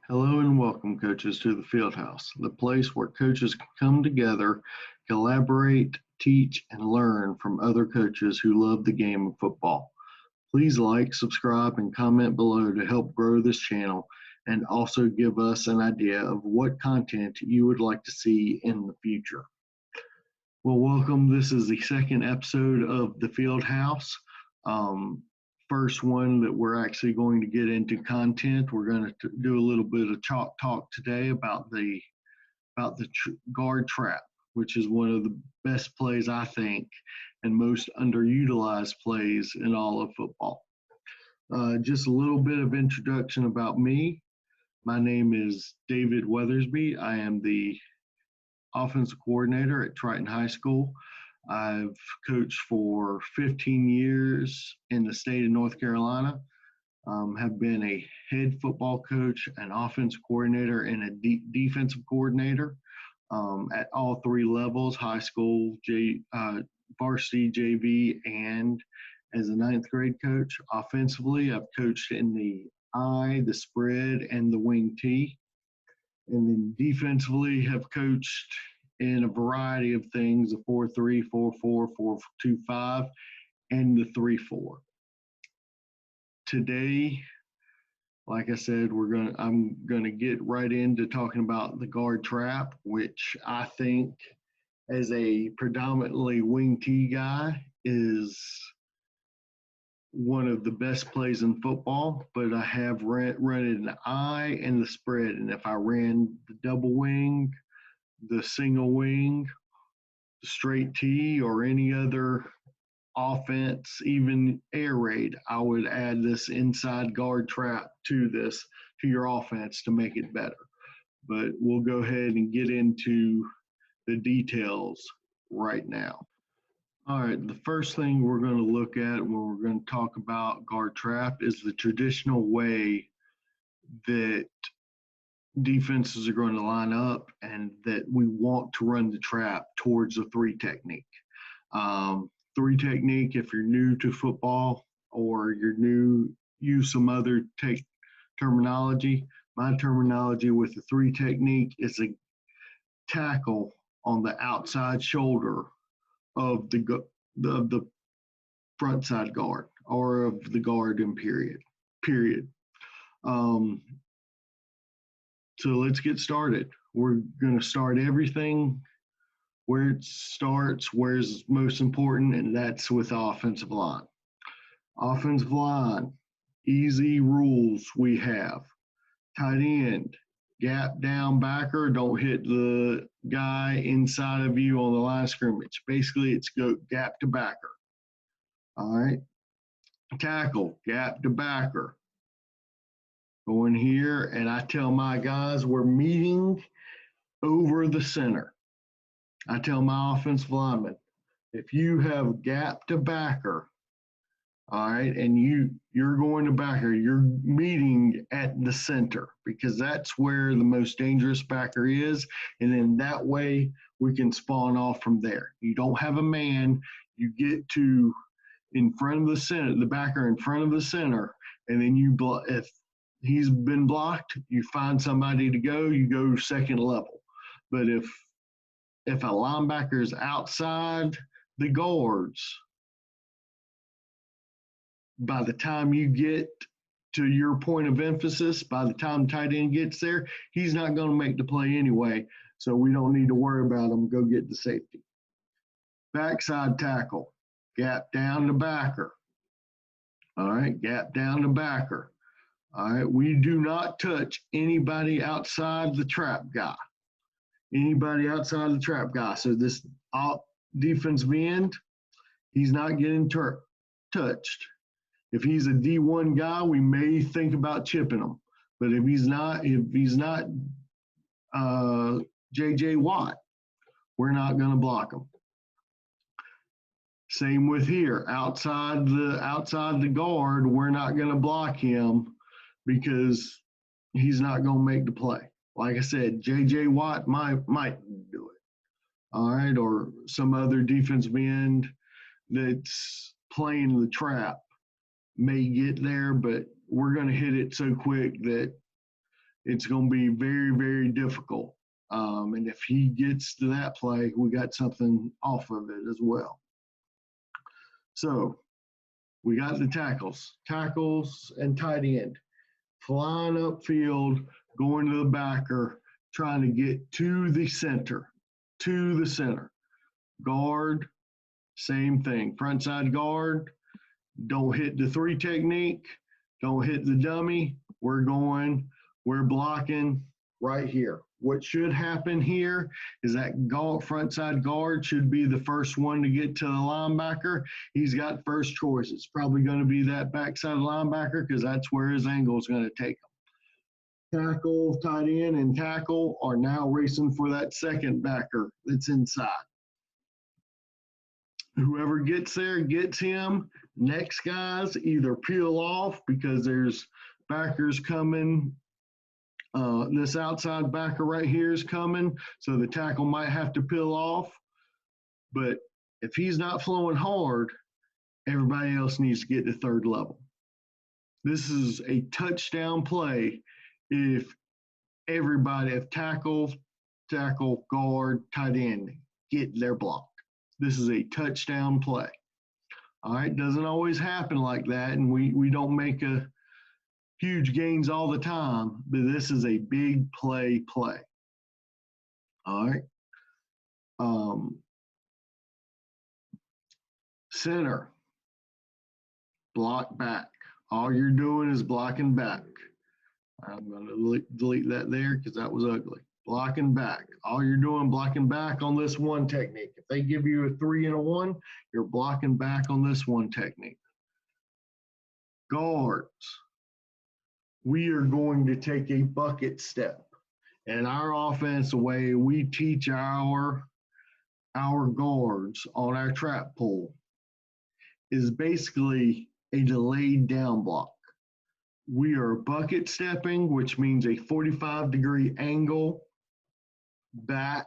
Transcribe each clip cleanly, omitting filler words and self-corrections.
Hello and welcome, coaches, to the Field House, the place where coaches can come together, collaborate, teach, and learn from other coaches who love the game of football. Please like, subscribe, and comment below to help grow this channel and also give us an idea of what content you would like to see in the future. Well, welcome. This is the second episode of the Field House. First one that we're actually going to get into content. We're going to do a little bit of chalk talk today about the guard trap, which is one of the best plays, I think, and most underutilized plays in all of football. Just a little bit of introduction about me. My name is David Weathersby. I am the offensive coordinator at Triton High School. I've coached for 15 years in the state of North Carolina, have been a head football coach, an offensive coordinator, and a defensive coordinator at all three levels, high school, varsity, JV, and as a ninth grade coach. Offensively, I've coached in the I, the spread, and the wing T. And then defensively, have coached in a variety of things, the 4-3, 4-4, 4-2-5, and the 3-4. Today, like I said, I'm gonna get right into talking about the guard trap, which I think as a predominantly wing T guy is one of the best plays in football, but I have run it in the I and the spread. And if I ran the double wing, the single wing, the straight T, or any other offense, even air raid, I would add this inside guard trap to your offense to make it better. But we'll go ahead and get into the details right now. All right, the first thing we're going to look at when we're going to talk about guard trap is the traditional way that defenses are going to line up and that we want to run the trap towards the three technique. Three technique, if you're new to football or use some other terminology. My terminology with the three technique is a tackle on the outside shoulder of the front side guard or of the guard in period. So let's get started. We're going to start everything where it starts, where's most important, and that's with offensive line. Offensive line, easy rules we have. Tight end, gap down backer, don't hit the guy inside of you on the line of scrimmage. Basically, it's go gap to backer. All right. Tackle, gap to backer. Go in here, and I tell my guys we're meeting over the center. I tell my offensive linemen, if you have gap to backer, all right, and you're going to backer, you're meeting at the center because that's where the most dangerous backer is, and then that way we can spawn off from there. You don't have a man, you get to in front of the center, the backer in front of the center, and then if he's been blocked, you find somebody to go, you go second level. But if a linebacker is outside the guards, by the time you get to your point of emphasis, by the time tight end gets there, he's not going to make the play anyway, so we don't need to worry about him. Go get the safety. Backside tackle, gap down to backer. All right, gap down to backer. All right, we do not touch anybody outside the trap guy. Anybody outside the trap guy. So this defensive end, he's not getting touched. If he's a D1 guy, we may think about chipping him. But if he's not J.J. Watt, we're not going to block him. Same with here. Outside the guard, we're not going to block him because he's not going to make the play. Like I said, J.J. Watt might do it. All right, or some other defensive end that's playing the trap may get there, but we're going to hit it so quick that it's going to be very, very difficult. And if he gets to that play, we got something off of it as well. So we got the tackles and tight end, flying upfield, going to the backer, trying to get to the center. Guard, same thing. Frontside guard, don't hit the 3 technique, don't hit the dummy. We're blocking right here. What should happen here is that frontside guard should be the first one to get to the linebacker. He's got first choice. It's probably going to be that backside linebacker because that's where his angle is going to take him. Tackle, tight end, and tackle are now racing for that second backer that's inside. Whoever gets there gets him. Next guys either peel off because there's backers coming. This outside backer right here is coming, so the tackle might have to peel off. But if he's not flowing hard, everybody else needs to get to third level. This is a touchdown play if tackle, guard, tight end get their block. This is a touchdown play. All right, doesn't always happen like that, and we don't make huge gains all the time, but this is a big play. All right. Center, block back. All you're doing is blocking back. I'm going to delete that there because that was ugly. Blocking back. All you're doing, blocking back on this 1 technique. If they give you a 3 and a 1, you're blocking back on this 1 technique. Guards. We are going to take a bucket step. And our offense, the way we teach our guards on our trap pull is basically a delayed down block. We are bucket stepping, which means a 45-degree angle back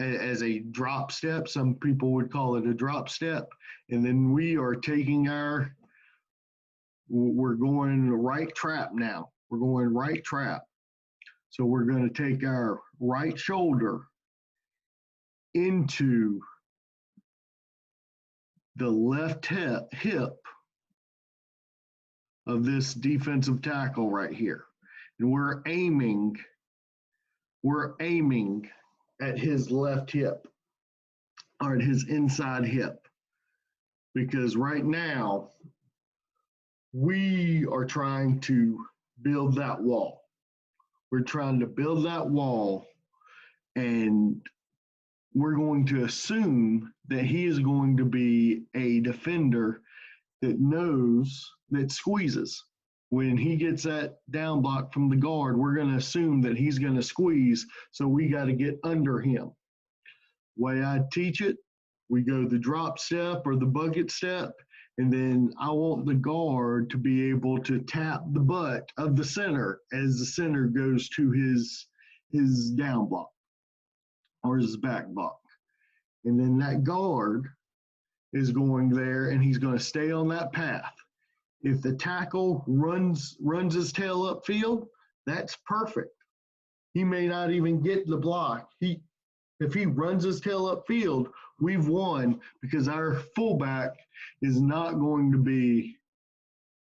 as a drop step. Some people would call it a drop step. And then we are taking we're going right trap now. We're going right trap. So we're going to take our right shoulder into the left hip of this defensive tackle right here. And we're aiming at his left hip, or at his inside hip. Because right now, we are trying to build that wall. We're trying to build that wall, and we're going to assume that he is going to be a defender that squeezes. When he gets that down block from the guard, we're going to assume that he's going to squeeze, so we got to get under him. Way I teach it, we go the drop step or the bucket step, and then I want the guard to be able to tap the butt of the center as the center goes to his down block or his back block. And then that guard is going there, and he's going to stay on that path. If the tackle runs his tail upfield, that's perfect. He may not even get the block. If he runs his tail upfield, we've won, because our fullback is not going to be,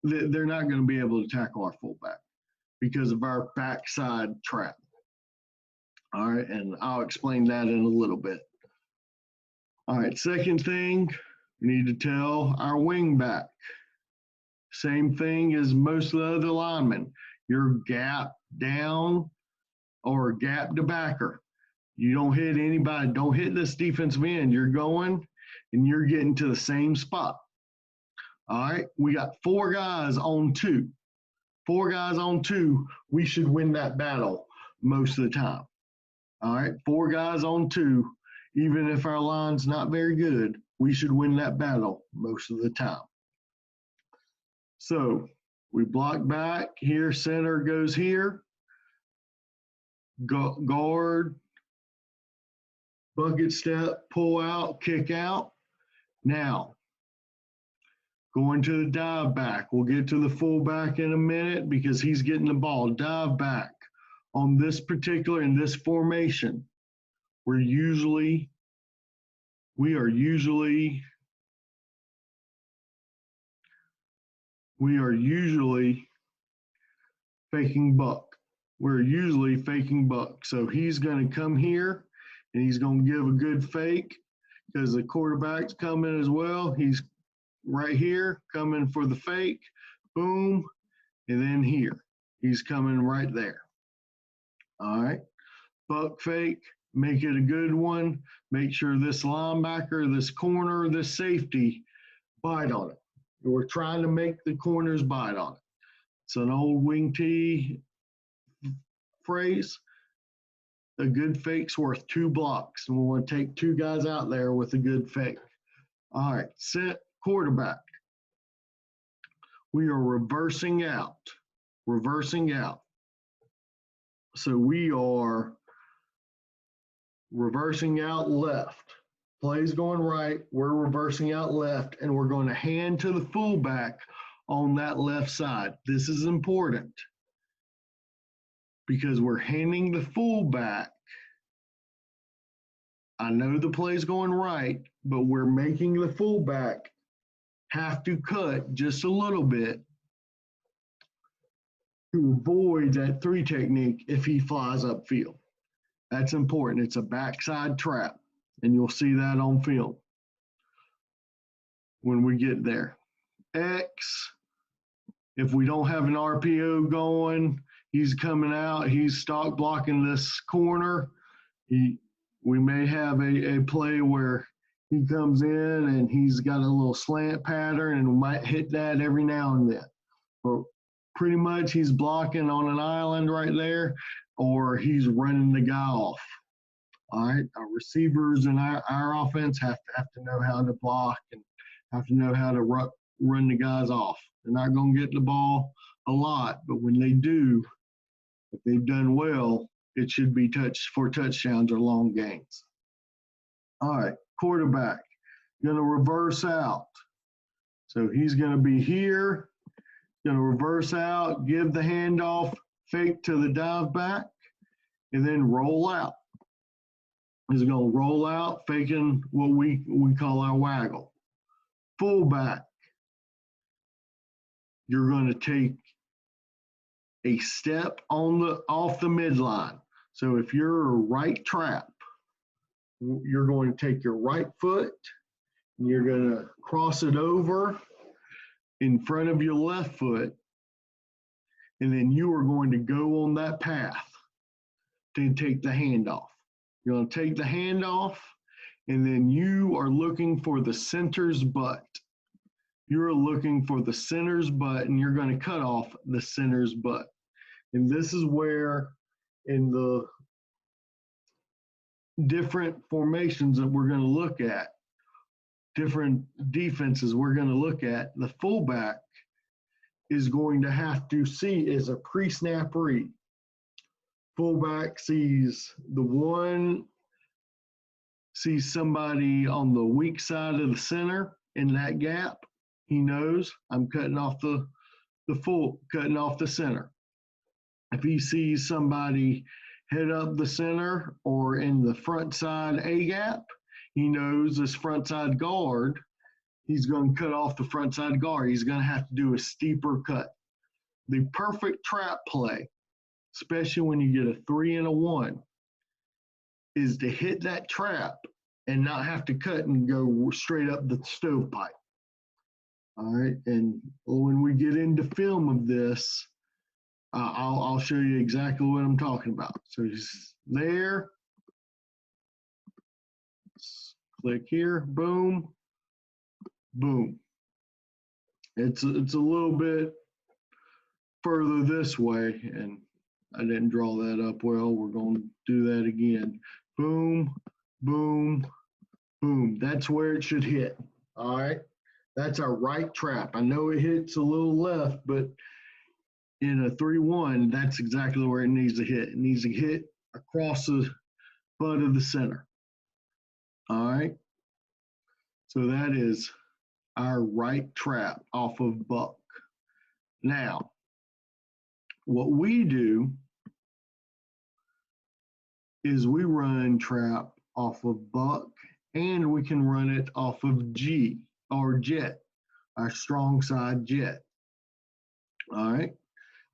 they're not going to be able to tackle our fullback because of our backside trap. All right, and I'll explain that in a little bit. All right, second thing, we need to tell our wing back. Same thing as most of the other linemen. You're gap down or gap to backer. You don't hit anybody. Don't hit this defensive end. You're going and you're getting to the same spot. All right, we got 4 guys on 2. 4 guys on 2, we should win that battle most of the time. All right, 4 guys on 2, even if our line's not very good, we should win that battle most of the time. So we block back here, center goes here, guard, bucket step, pull out, kick out. Now, Going to the dive back. We'll get to the fullback in a minute because he's getting the ball. Dive back. On this particular, in this formation, we are usually faking buck. We're usually faking buck. So he's going to come here and he's going to give a good fake because the quarterback's coming as well. He's right here coming for the fake. Boom. And then here. He's coming right there. All right. Buck fake. Make it a good one. Make sure this linebacker, this corner, this safety bite on it. We're trying to make the corners bite on it. It's an old wing tee phrase. A good fake's worth 2 blocks, and we want to take 2 guys out there with a good fake. All right, set quarterback. We are reversing out. So we are reversing out left. Play's going right, we're reversing out left, and we're going to hand to the fullback on that left side. This is important because we're handing the fullback. I know the play's going right, but we're making the fullback have to cut just a little bit to avoid that 3 technique if he flies upfield. That's important. It's a backside trap, and you'll see that on film when we get there. X, if we don't have an RPO going, he's coming out, he's stock blocking this corner. We may have a play where he comes in and he's got a little slant pattern, and we might hit that every now and then. But pretty much he's blocking on an island right there, or he's running the guy off. All right, our receivers in our offense have to know how to block and have to know how to run the guys off. They're not going to get the ball a lot, but when they do, if they've done well, it should be for touchdowns or long gains. All right, quarterback, going to reverse out. So he's going to be here, going to reverse out, give the handoff, fake to the dive back, and then roll out. He's going to roll out, faking what we call our waggle. Fullback, you're going to take a step off the midline. So if you're a right trap, you're going to take your right foot and you're going to cross it over in front of your left foot, and then you are going to go on that path to take the handoff. You're going to take the handoff, and then you are looking for the center's butt. You're looking for the center's butt, and you're going to cut off the center's butt. And this is where, in the different formations that we're going to look at, different defenses we're going to look at, the fullback is going to have to see is a pre-snap read. Fullback sees somebody on the weak side of the center in that gap. He knows I'm cutting off cutting off the center. If he sees somebody head up the center or in the front side A gap, he knows this front side guard, he's going to cut off the front side guard. He's going to have to do a steeper cut. The perfect trap play, especially when you get a 3 and a 1, is to hit that trap and not have to cut and go straight up the stovepipe. All right, and when we get into film of this, I'll show you exactly what I'm talking about. So he's there. Click here, boom, boom. It's a little bit further this way, and I didn't draw that up well. We're going to do that again. Boom, boom, boom. That's where it should hit. All right. That's our right trap. I know it hits a little left, but in a 3-1, that's exactly where it needs to hit. It needs to hit across the butt of the center. All right. So that is our right trap off of buck. Now, what we do is we run trap off of buck, and we can run it off of G or jet, our strong side jet. All right.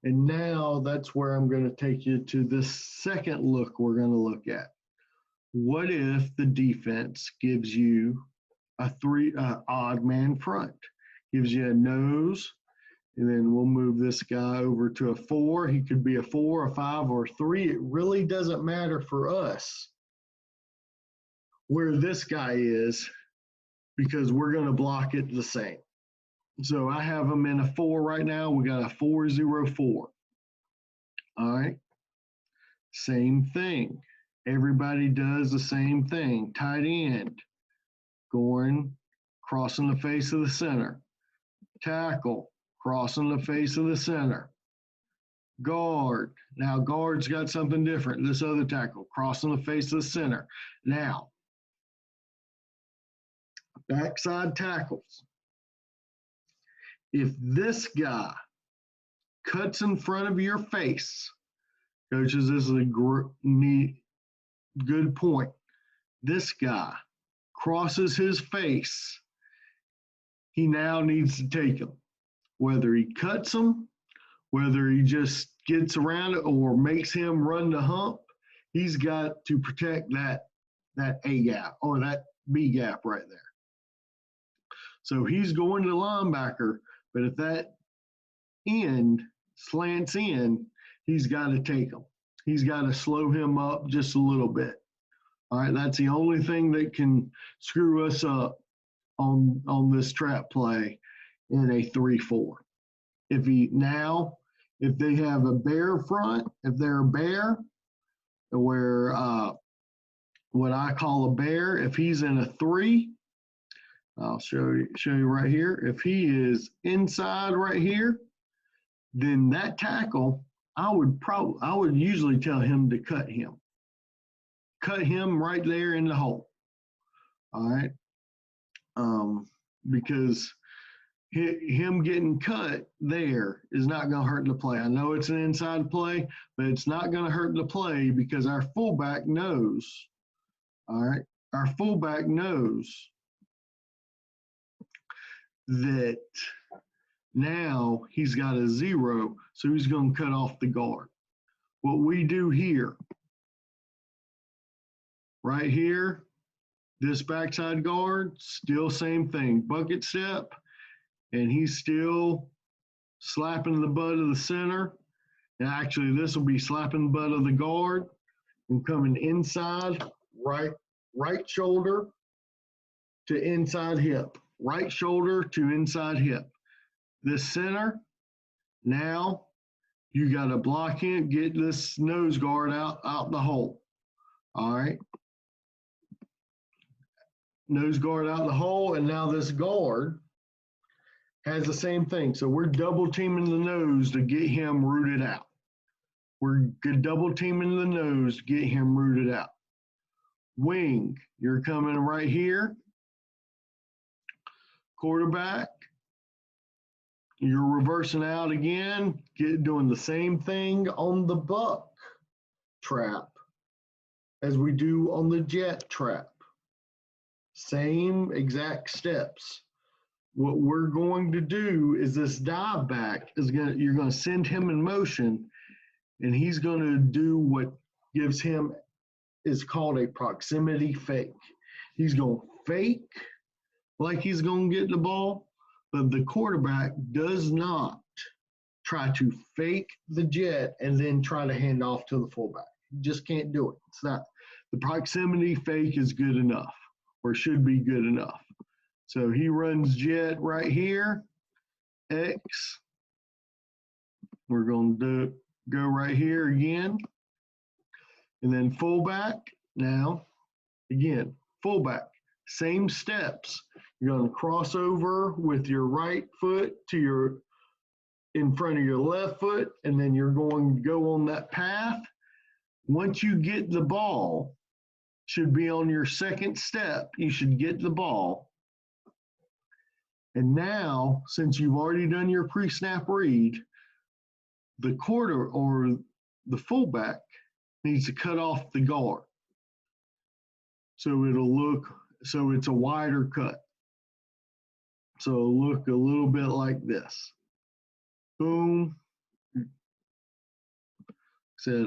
And now that's where I'm going to take you to this second look we're going to look at. What if the defense gives you a odd man front, gives you a nose, and then we'll move this guy over to a 4. He could be a 4, a 5, or a 3. It really doesn't matter for us where this guy is, because we're going to block it the same. So I have him in a 4 right now. We got a 4-0-4. All right. Same thing. Everybody does the same thing. Tight end, going, crossing the face of the center. Tackle, crossing the face of the center. Guard. Now, guard's got something different. This other tackle, crossing the face of the center. Now, backside tackles. If this guy cuts in front of your face, coaches, this is a good point. This guy crosses his face, he now needs to take him. Whether he cuts him, whether he just gets around it or makes him run the hump, he's got to protect that A gap or that B gap right there. So he's going to the linebacker, but if that end slants in, he's got to take him. He's got to slow him up just a little bit. All right, that's the only thing that can screw us up on this trap play in a 3-4. If they have a bear front, if they're a bear, where what I call a bear, if he's in a 3, I'll show you right here. If he is inside right here, then that tackle, I would usually tell him to cut him. Cut him right there in the hole. All right. Because him getting cut there is not going to hurt the play. I know it's an inside play, but it's not going to hurt the play because our fullback knows. All right. Our fullback knows that now he's got a 0, so he's going to cut off the guard. What we do here, right here, this backside guard, still same thing, bucket step, and he's still slapping the butt of the center. And actually, this will be slapping the butt of the guard and coming inside, right shoulder to inside hip, right shoulder to inside hip. This center, now you got to block him, get this nose guard out the hole. All right. Nose guard out the hole, and now this guard has the same thing. So we're double teaming the nose to get him rooted out. We're double teaming the nose to get him rooted out. Wing, you're coming right here. Quarterback, you're reversing out again, doing the same thing on the buck trap as we do on the jet trap. Same exact steps. What we're going to do is this dive back you're going to send him in motion, and he's going to do what gives him is called a proximity fake. He's going to fake like he's going to get the ball, but the quarterback does not try to fake the jet and then try to hand off to the fullback. You just can't do it. It's not. The proximity fake is good enough, or should be good enough. So he runs jet right here, X. We're going to go right here again. And then fullback. Now, again, fullback, same steps. You're going to cross over with your right foot to in front of your left foot, and then you're going to go on that path. Once you get the ball, should be on your second step, you should get the ball. And now, since you've already done your pre-snap read, the quarter or the fullback needs to cut off the guard. So so it's a wider cut. So it'll look a little bit like this. Boom. Said,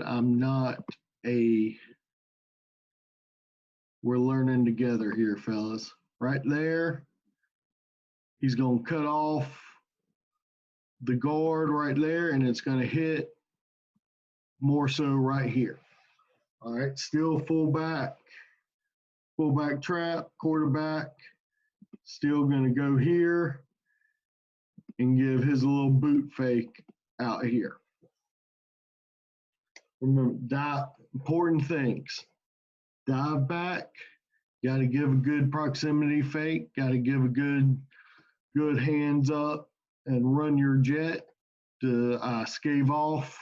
we're learning together here, fellas. Right there, he's going to cut off the guard right there, and it's going to hit more so right here. All right, still fullback trap, quarterback, still going to go here and give his little boot fake out here. Remember, important things. Dive back, got to give a good proximity fake, got to give a good hands up and run your jet to scave off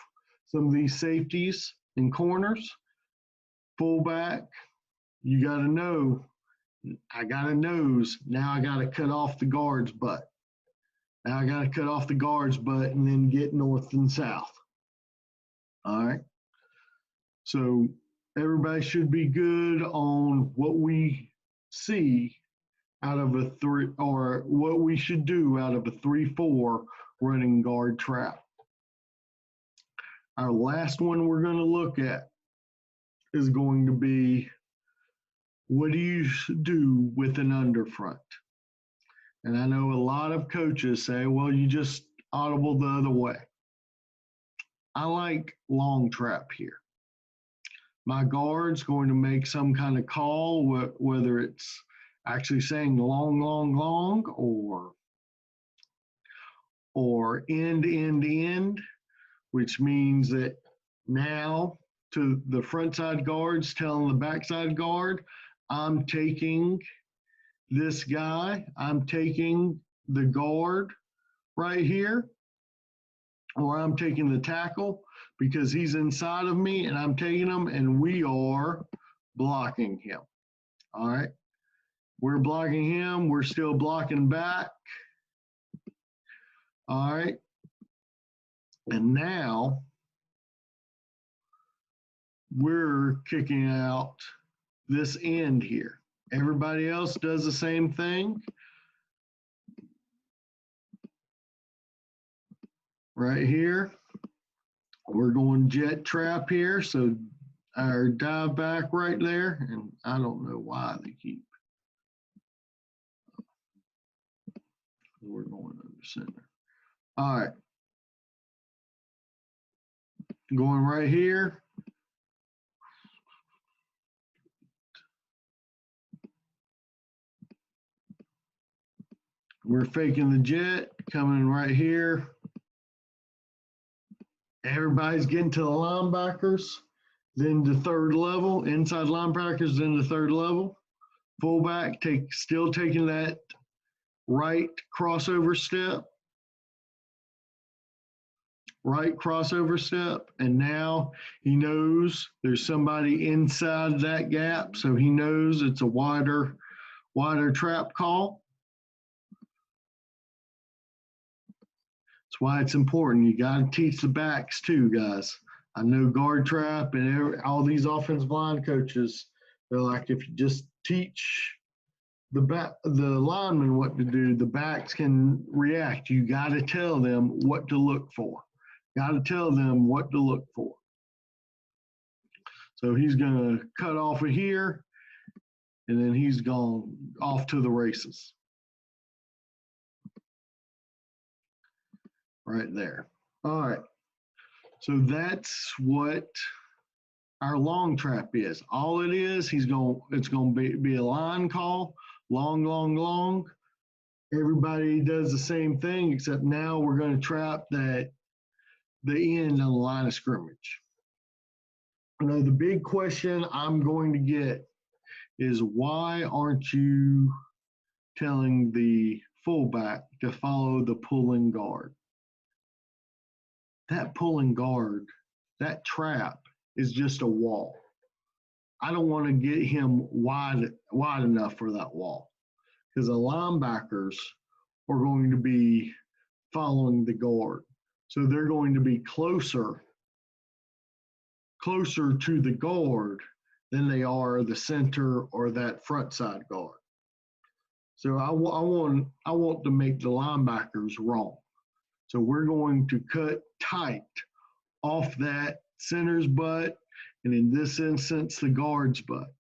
some of these safeties and corners. Fullback, you got to know, I got a nose, now I got to cut off the guard's butt. Now I got to cut off the guard's butt and then get north and south. All right. So everybody should be good on what we see out of a 3, or what we should do out of a 3-4 running guard trap. Our last one we're going to look at is going to be, what do you do with an underfront? And I know a lot of coaches say, well, you just audible the other way. I like long trap here. My guard's going to make some kind of call, whether it's actually saying long, long, long, or end, end, end, which means that now to the front side guards telling the backside guard, I'm taking this guy, I'm taking the guard right here, or I'm taking the tackle because he's inside of me and I'm taking him and we are blocking him. All right. We're blocking him. We're still blocking back. All right. And now we're kicking out this end here. Everybody else does the same thing. Right here. We're going jet trap here. So our dive back right there. And I don't know why they keep. We're going under center. All right. Going right here. We're faking the jet, coming right here. Everybody's getting to the linebackers, then the third level, inside linebackers, then the third level. Fullback still taking that right crossover step, and now he knows there's somebody inside that gap, so he knows it's a wider trap call. That's why it's important. You got to teach the backs too, guys. I know guard trap and all these offensive line coaches, they're like, if you just teach the linemen what to do, the backs can react. You got to tell them what to look for. Got to tell them what to look for. So he's going to cut off of here, and then he's gone off to the races. Right there. All right. So that's what our long trap is. All it is, it's going to be a line call, long, long, long. Everybody does the same thing, except now we're going to trap the end on the line of scrimmage. You know, the big question I'm going to get is, why aren't you telling the fullback to follow the pulling guard? That pulling guard, that trap is just a wall. I don't want to get him wide enough for that wall, because the linebackers are going to be following the guard. So they're going to be closer to the guard than they are the center or that front side guard. So I want to make the linebackers wrong. So we're going to cut tight off that center's butt, and in this instance, the guard's butt.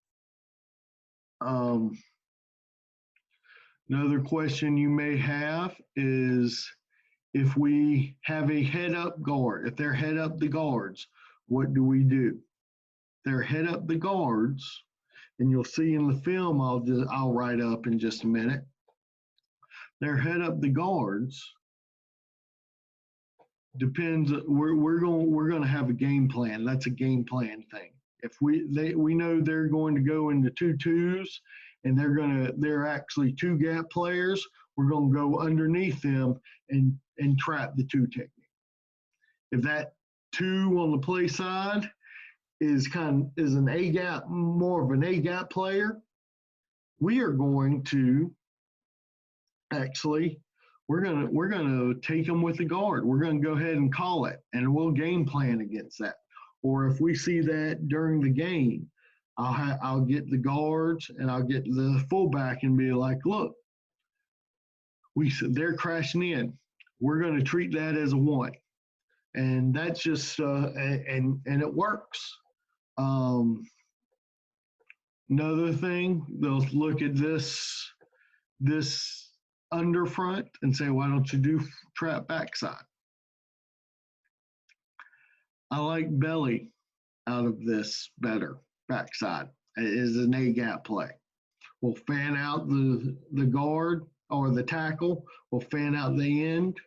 Another question you may have is if we have a head up guard, if they're head up the guards, what do we do? They're head up the guards, and you'll see in the film I'll write up in just a minute. They're head up the guards. Depends. We're going to have a game plan. That's a game plan thing. If we know they're going to go into 2-2s, and they're actually two gap players, we're going to go underneath them and trap the two technique. If that two on the play side is an A gap, more of an A gap player, we are going to actually we're gonna take them with the guard. We're gonna go ahead and call it, and we'll game plan against that. Or if we see that during the game, I'll get the guards and I'll get the fullback and be like, look, they're crashing in. We're gonna treat that as a 1, and that's just and it works. Another thing, they'll look at this under front and say, why don't you do trap backside? I like belly out of this better. Backside is an A gap play. We'll fan out the guard or the tackle. We'll fan out the end,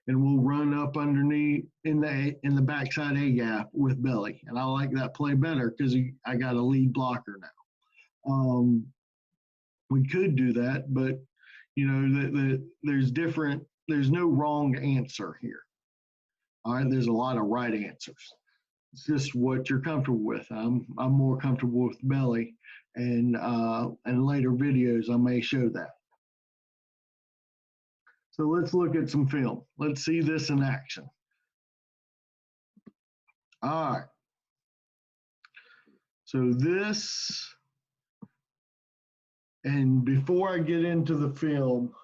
and we'll run up underneath in the backside A gap with belly. And I like that play better because I got a lead blocker now. We could do that, but there's no wrong answer here. All right, there's a lot of right answers. It's just what you're comfortable with. I'm more comfortable with belly, and in later videos I may show that. So let's look at some film. Let's see this in action. All right. So this, and before I get into the film,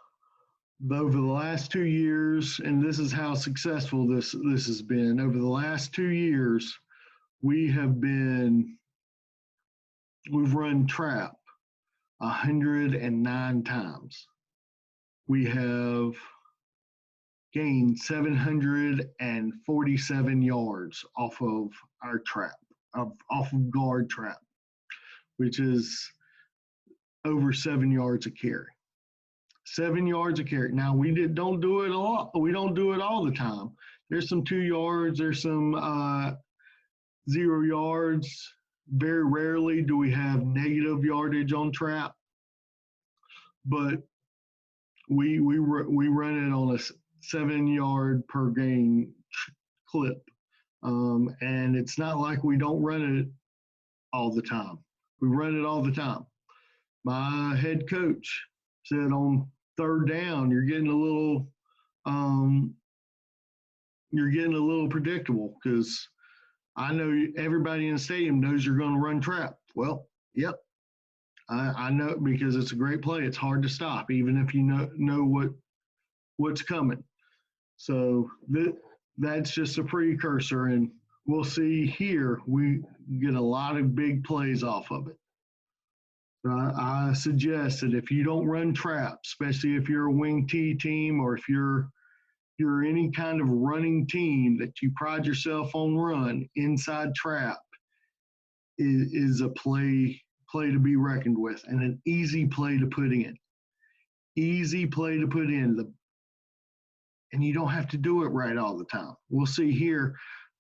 over the last 2 years, and this is how successful this has been, over the last 2 years, we've run trap 109 times. We have gained 747 yards off of our trap, off of guard trap, which is over 7 yards a carry. 7 yards a carry. Now don't do it a lot. We don't do it all the time. There's some 2 yards. There's some 0 yards. Very rarely do we have negative yardage on trap, but we run it on a 7 yard per game clip, and it's not like we don't run it all the time. We run it all the time. My head coach said on 3rd down, you're getting a little predictable, because I know everybody in the stadium knows you're going to run trap. Well, yep, I know, because it's a great play. It's hard to stop, even if you know what's coming. So that's just a precursor, and we'll see here we get a lot of big plays off of it. I suggest that if you don't run trap, especially if you're a wing T team, or if you're any kind of running team that you pride yourself on run, inside trap is a play to be reckoned with, and an easy play to put in. Easy play to put in. And you don't have to do it right all the time. We'll see here,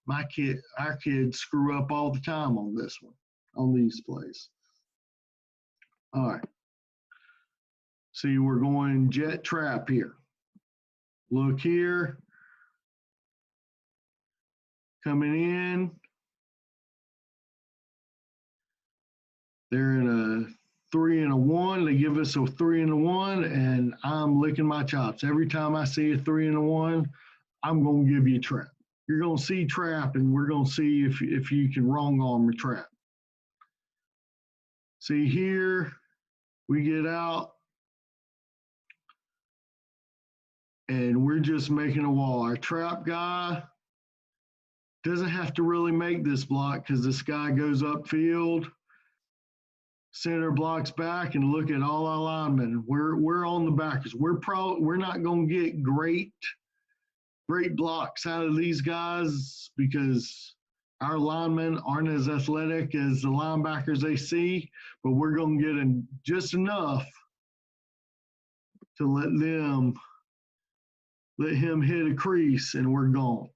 our kids screw up all the time on this one, on these plays. All right. See, we're going jet trap here. Look here. Coming in. They're in a 3-1. They give us a 3-1, and I'm licking my chops. Every time I see a 3-1, I'm going to give you a trap. You're going to see trap, and we're going to see if you can wrong arm a trap. See here, we get out, and we're just making a wall. Our trap guy doesn't have to really make this block because this guy goes upfield, center blocks back, and look at all our linemen. We're on the backers. We're not going to get great blocks out of these guys because our linemen aren't as athletic as the linebackers they see, but we're going to get in just enough to let him hit a crease, and we're gone.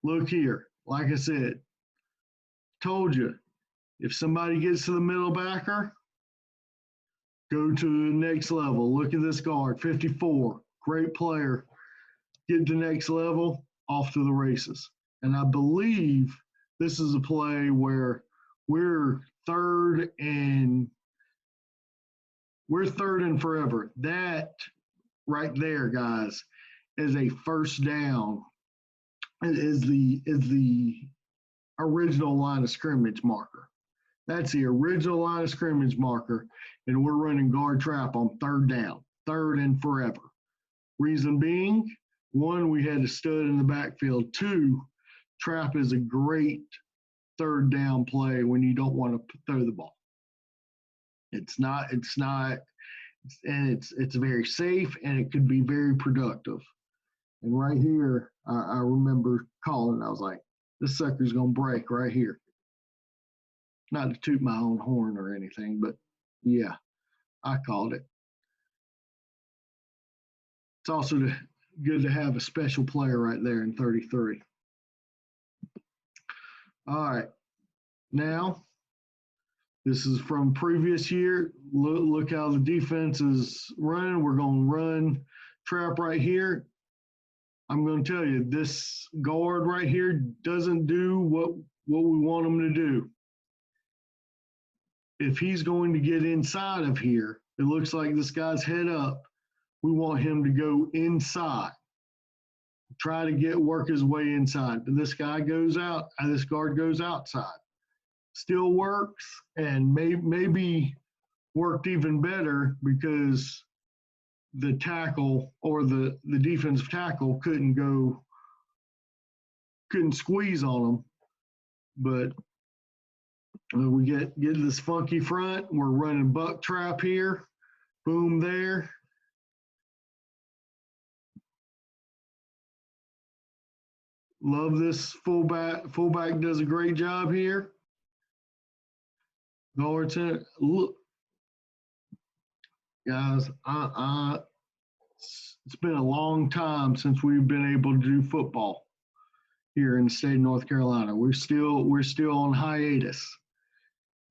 Look here, like I said, told you, if somebody gets to the middle backer, go to the next level. Look at this guard, 54, great player. Get to the next level, off to the races. And I believe this is a play where we're third and forever. That right there, guys, is a first down. Is the original line of scrimmage marker. That's the original line of scrimmage marker, and we're running guard trap on third down, third and forever. Reason being, one, we had a stud in the backfield. Two, trap is a great third down play when you don't want to throw the ball. It's very safe, and it could be very productive. And right here, I remember calling. I was like, this sucker's going to break right here. Not to toot my own horn or anything, but yeah, I called it. It's also good to have a special player right there in 33. All right. Now, this is from previous year. Look how the defense is running. We're going to run trap right here. I'm going to tell you, this guard right here doesn't do what we want him to do. If he's going to get inside of here, it looks like this guy's head up. We want him to go inside. Try to work his way inside. But this guy goes out, and this guard goes outside. Still works, and maybe worked even better because the tackle or the defensive tackle couldn't squeeze on him. But we get this funky front. We're running buck trap here. Boom there. Love this fullback. Fullback does a great job here. Guard center. Look, guys, it's been a long time since we've been able to do football here in the state of North Carolina. We're still on hiatus.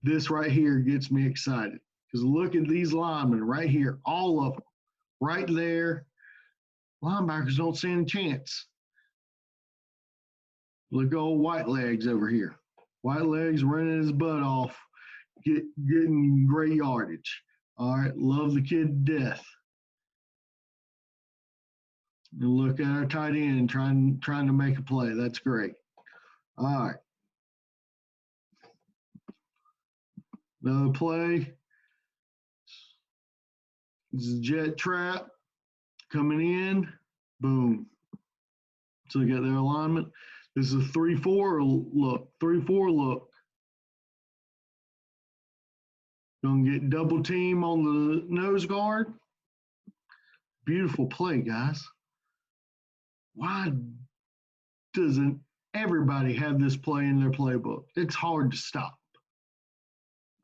This right here gets me excited because look at these linemen right here, all of them, right there. Linebackers don't stand a chance. Look at old White Legs over here. White Legs running his butt off, getting great yardage. All right, love the kid to death. And look at our tight end trying to make a play. That's great. All right. Another play. This is jet trap coming in. Boom. So they got their alignment. This is a 3-4 look. 3-4 look. Gonna get double team on the nose guard. Beautiful play, guys. Why doesn't everybody have this play in their playbook? It's hard to stop.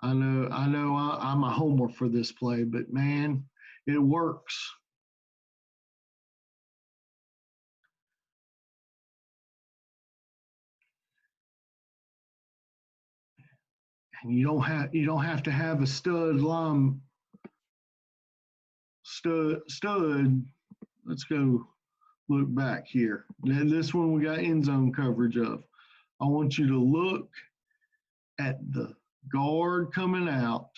I know I'm a homer for this play, but man, it works. And you don't have to have a stud. Let's go look back here. Now this one we got end zone coverage of. I want you to look at the guard coming out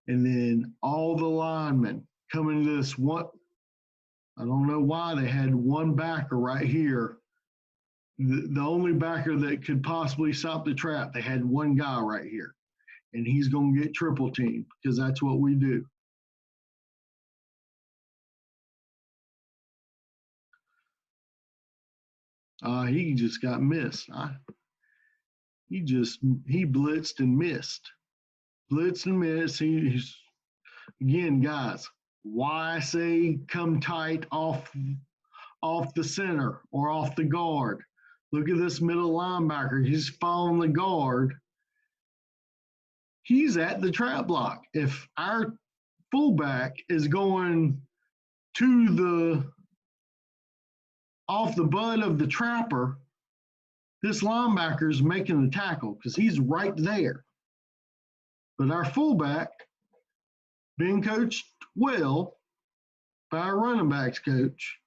And then all the linemen coming to this one. I don't know why they had one backer right here. The only backer that could possibly stop the trap, they had one guy right here. And he's going to get triple teamed because that's what we do. He just got missed. He blitzed and missed. Blitzed and missed. He's again, guys. Why I say come tight off the center or off the guard? Look at this middle linebacker. He's following the guard. He's at the trap block. If our fullback is going to the off the butt of the trapper, this linebacker is making the tackle because he's right there. But our fullback, being coached well by our running backs coach,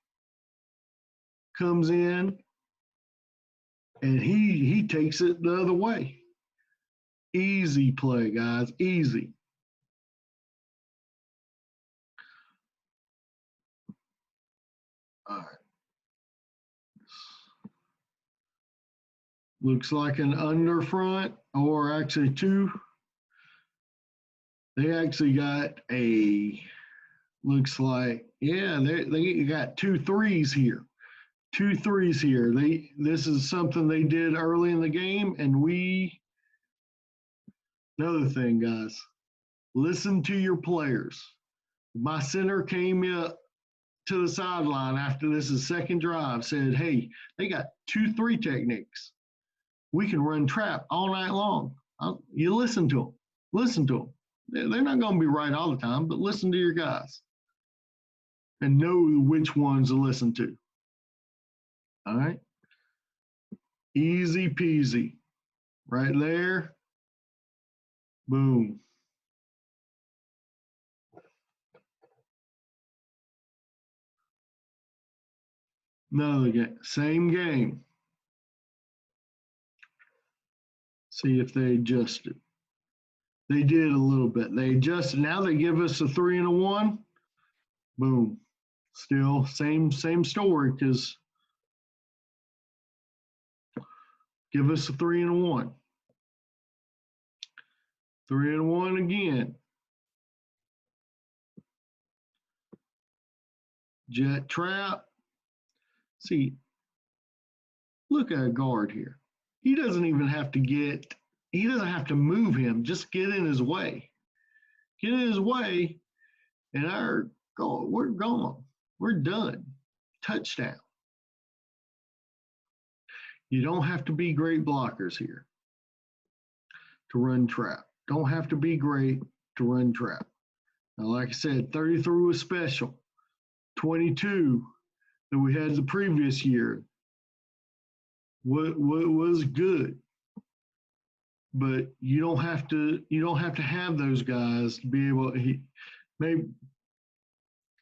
comes in and he takes it the other way. Easy play, guys, easy. All right. Looks like an under front, or actually two. They actually got looks like, yeah, they got 2 3s here. 2 3s here. This is something they did early in the game, and another thing, guys, listen to your players. My center came up to the sideline after this is second drive, said, hey, they got 2 3 techniques. We can run trap all night long. You listen to them. Listen to them. They're not going to be right all the time, but listen to your guys and know which ones to listen to. All right? Easy peasy. Right there. Boom. Another game. Same game. See if they adjusted. They did a little bit. They adjusted. Now they give us a 3 and a 1. Boom. Still same story, because give us a 3 and a 1. 3 and a 1 again. Jet trap. See, look at a guard here. He doesn't even have to move him, just get in his way. Get in his way, and we're gone. We're done. Touchdown. You don't have to be great blockers here to run trap. Don't have to be great to run trap. Now, like I said, 33 was special. 22 that we had the previous year was good. But you don't have to have those guys to be able to, maybe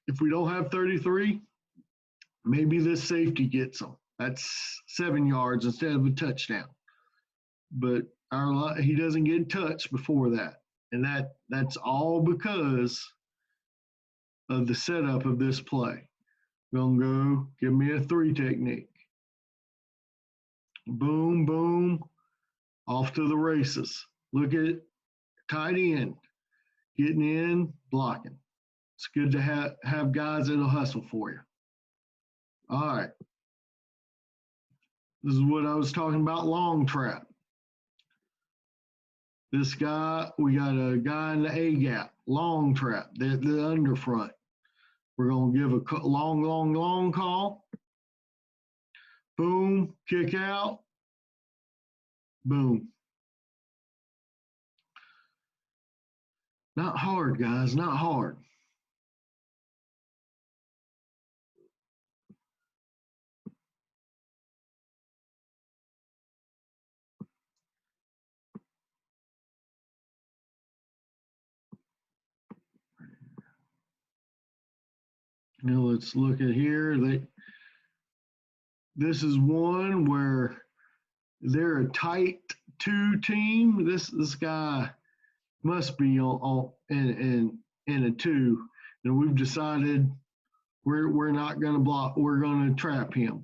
if we don't have 33, maybe this safety gets them. That's 7 yards instead of a touchdown. But he doesn't get touched before that. And that's all because of the setup of this play. Gonna go, give me a 3 technique. Boom, boom, off to the races. Look at tight end, getting in, blocking. It's good to have guys that'll hustle for you. All right. This is what I was talking about, long trap. This guy, we got a guy in the A gap, long trap, the under front. We're going to give a long call. Boom, kick out. Boom. Not hard, guys, not hard. Now let's look at here. This is one where they're a tight 2 team. This guy must be on in a two, and we've decided we're not going to block. We're going to trap him.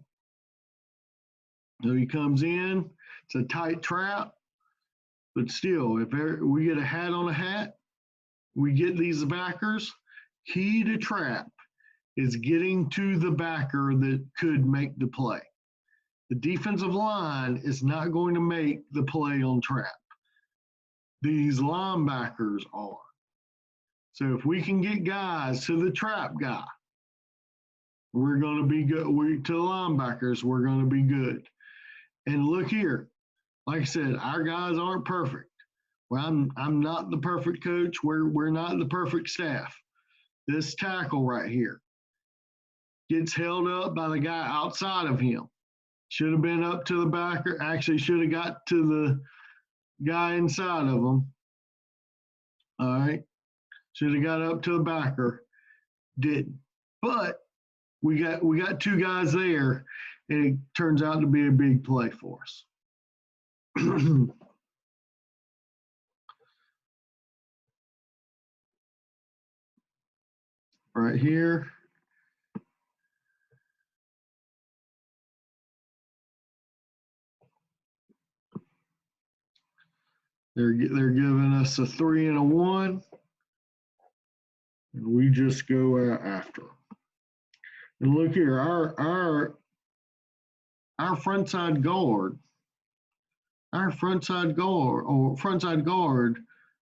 So he comes in. It's a tight trap, but still, if we get a hat on a hat, we get these backers. Key to trap is getting to the backer that could make the play. The defensive line is not going to make the play on trap. These linebackers are. So if we can get guys to the trap guy, we're going to be good. To the linebackers, we're going to be good. And look here, like I said, our guys aren't perfect. Well, I'm not the perfect coach. We're not the perfect staff. This tackle right here gets held up by the guy outside of him. Should have been up to the backer. Actually, should have got to the guy inside of him. All right. Should have got up to the backer. Didn't. But we got two guys there, and it turns out to be a big play for us. Right here. They're giving us a 3 and a 1, and we just go after. And look here, our frontside guard, frontside guard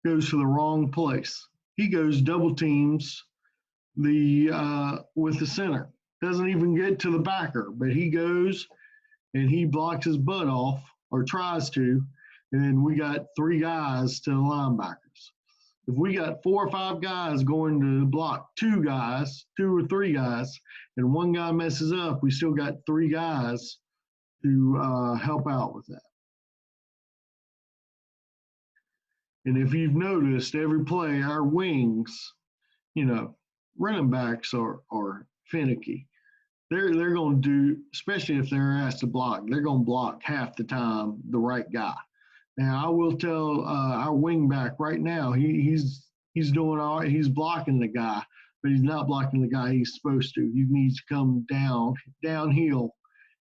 goes to the wrong place. He goes double teams with the center. Doesn't even get to the backer, but he goes and he blocks his butt off, or tries to, and then we got 3 guys to the linebackers. If we got 4 or 5 guys going to block 2 or 3 guys, and one guy messes up, we still got 3 guys to help out with that. And if you've noticed, every play, our wings, running backs are finicky. They're going to do, especially if they're asked to block, they're going to block half the time the right guy. Now I will tell our wing back right now, he's doing all right. He's blocking the guy, but he's not blocking the guy he's supposed to. He needs to come downhill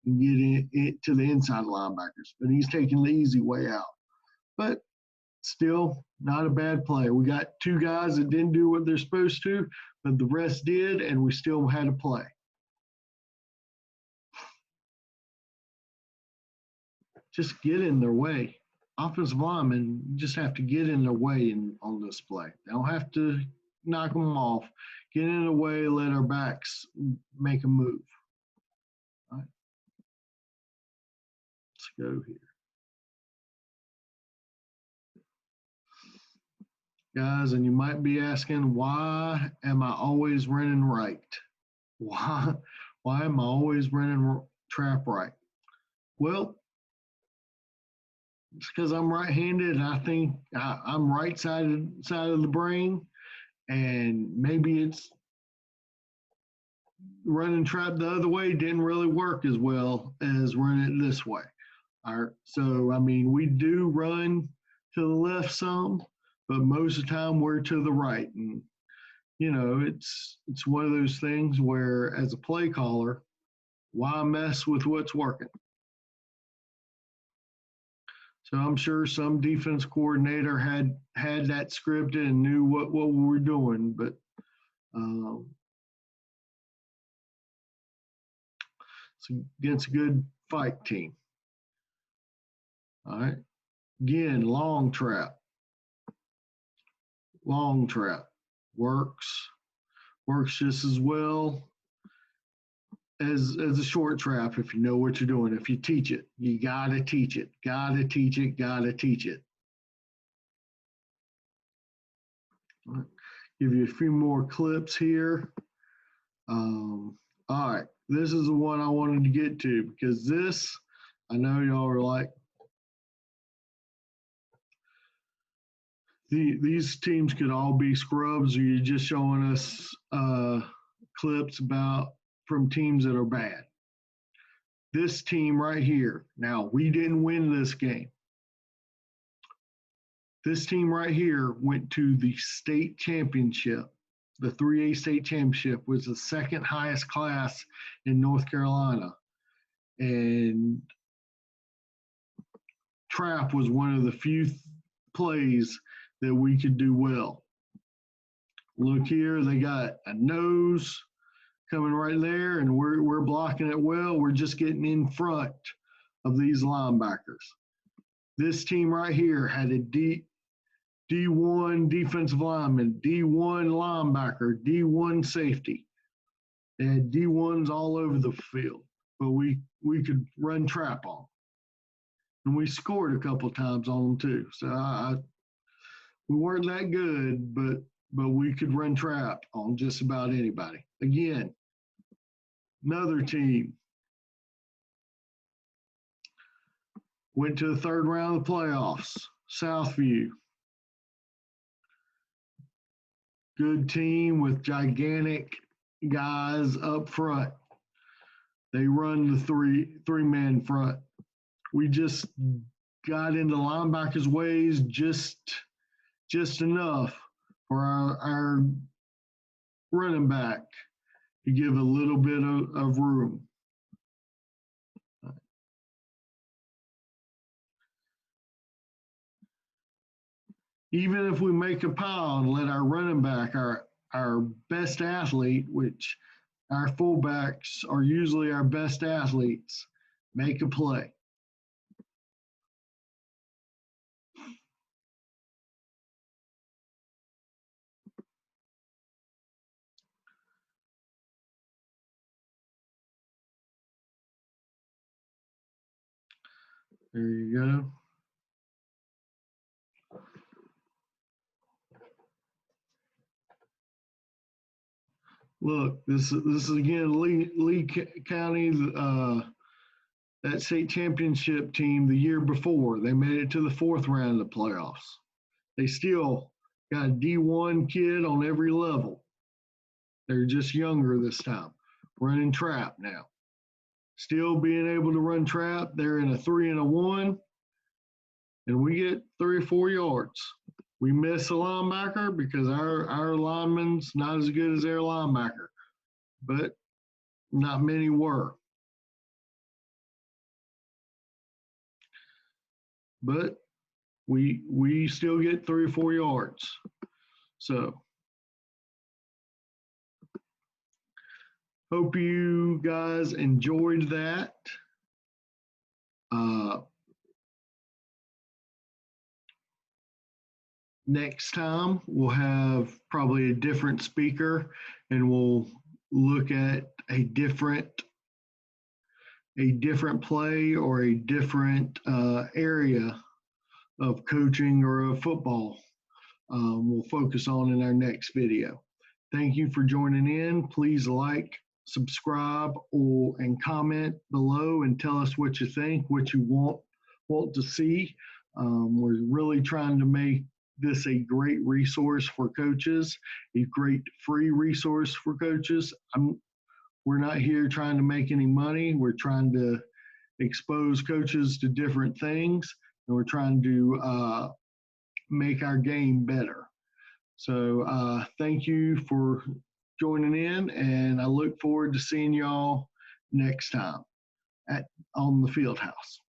and get it to the inside linebackers. But he's taking the easy way out. But still, not a bad play. We got 2 guys that didn't do what they're supposed to, but the rest did, and we still had a play. Just get in their way. Offensive linemen just have to get in their way on this play. They don't have to knock them off. Get in the way, let our backs make a move. All right. Let's go here. Guys, and you might be asking, why am I always running right? Why am I always running trap right? Well, it's because I'm right-handed, and I think I'm right-sided side of the brain, and maybe it's running trap the other way didn't really work as well as running it this way. All right, so I mean, we do run to the left some, but most of the time we're to the right, and it's one of those things where, as a play caller, why mess with what's working? So I'm sure some defense coordinator had that scripted and knew what we were doing, but it's against a good fight team. All right. Again, long trap works just as well as a short trap if you know what you're doing. If you teach it, you gotta teach it. Gotta teach it. Right. Give you a few more clips here. All right, this is the one I wanted to get to, because this, I know y'all are like, these teams could all be scrubs, or you're just showing us clips from teams that are bad. This team right here, now we didn't win this game. This team right here went to the state championship. The 3A state championship was the second highest class in North Carolina. And trap was one of the few plays that we could do well. Look here, they got a nose coming right there, and we're blocking it well. We're just getting in front of these linebackers. This team right here had a D1 defensive lineman, D1 linebacker, D1 safety. They had D1s all over the field, but we could run trap on them. And we scored a couple times on them too. So we weren't that good, but we could run trap on just about anybody. Again, another team went to the third round of the playoffs, Southview. Good team with gigantic guys up front. They run the three-man front. We just got into linebackers' ways just enough for our running back to give a little bit of room. Even if we make a pile and let our running back, our best athlete, which our fullbacks are usually our best athletes, make a play. There you go. Look, this is again Lee County, that state championship team the year before. They made it to the fourth round of the playoffs. They still got a D1 kid on every level. They're just younger this time, running trap now. Still being able to run trap. They're in a 3 and a 1, and we get 3 or 4 yards. We miss a linebacker because our lineman's not as good as their linebacker, but not many were. But we still get 3 or 4 yards. So hope you guys enjoyed that. Next time we'll have probably a different speaker, and we'll look at a different play or a different area of coaching or of football. We'll focus on in our next video. Thank you for joining in. Please like, subscribe, and comment below and tell us what you think, what you want to see. We're really trying to make this a great resource for coaches, a great free resource for coaches. We're not here trying to make any money. We're trying to expose coaches to different things, and we're trying to make our game better. So thank you for joining in, and I look forward to seeing y'all next time on the Field House.